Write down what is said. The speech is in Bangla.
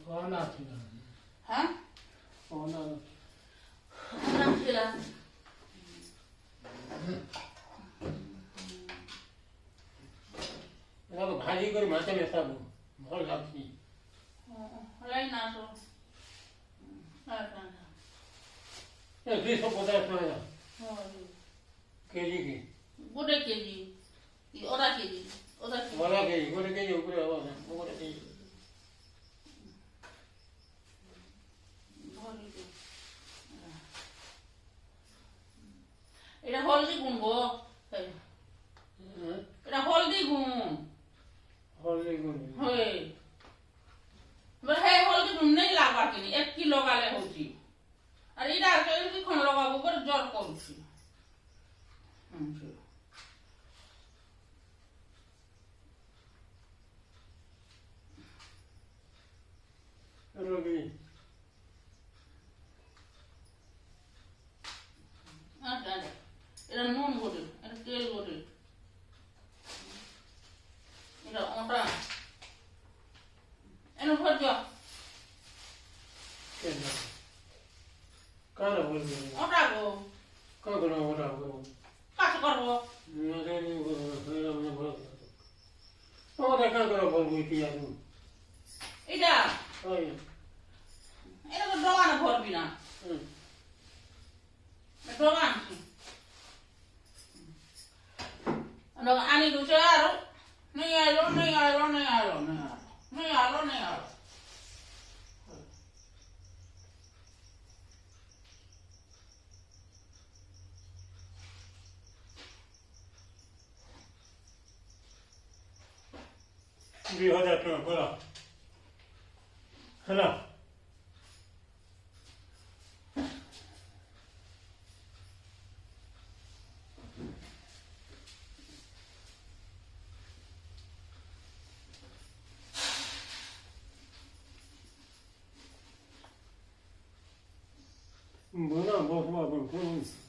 원하시는. हाँ 원하는. आराम से ला 나도 가지 그걸 맞으면 싸고 뭘 잡지. लाई ना तो 그래서 보다 좋아요. केजी बुढ़े केजी ये ओरा केजी 뭐라 केजी 그래 केजी 그래 뭐라 केजी. এটা হলদি গুণ গো এটা হলদি গুণ 헐리군. হয়ে এবার হে হলদি গুণ নেই লাগবার কিনি 1 কিলো গালে হচ্ছে আর এটা কি কোন লাগাবো করে জ্বর করছি 여기 আচ্ছা এটা নুন গোটে এটা তেল গোটে এটা ওটা এনে ভরজ কেনা কারা বলবি ওটা গো কাগরা ওরা গো কাজ করবো নজরে গো হেরা মনে বল ওরা কাগরা বলবি কি আমি এটা ওই এটা তো ডগানে ভরবি না ডগা আনছি ডগা আনি দুছে আর নেই আইলো 우리 하자 좀 보라. 하나. 뭐나 뭐 그런